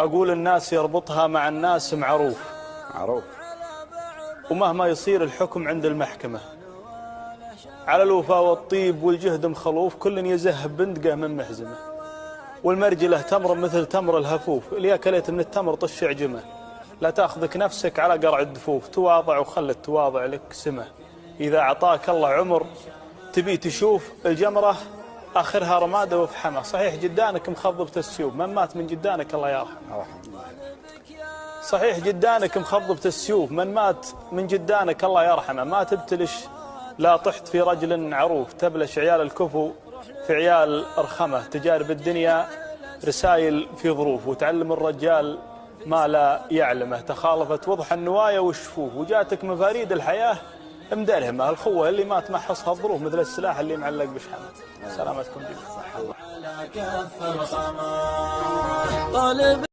أقول الناس يربطها مع الناس معروف، ومهما يصير الحكم عند المحكمة على الوفاء والطيب والجهد مخلوف، كل يزه بندقه من محزمه. والمرجله تمر مثل تمر الهفوف، اللي أكلت من التمر طش عجمه. لا تأخذك نفسك على قرع الدفوف، تواضع وخل التواضع لك سمه. إذا أعطاك الله عمر تبي تشوف الجمرة آخرها رمادة وفحمة. صحيح جدانك مخضبة السيوف، من مات من جدانك الله يرحمه. صحيح جدانك مخضبة السيوف، من مات من جدانك الله يرحمه. ما تبتلش لا طحت في رجل عروف، تبلش عيال الكفو في عيال أرخمة. تجارب الدنيا رسائل في ظروف، وتعلم الرجال ما لا يعلمه. تخالفت وضح النوايا والشفوف، وجاتك مفاريد الحياة مدرهمة. الخوة اللي ما تمحصها الظروف، مثل السلاح اللي معلق بشحنه. سلامتكم جميعا.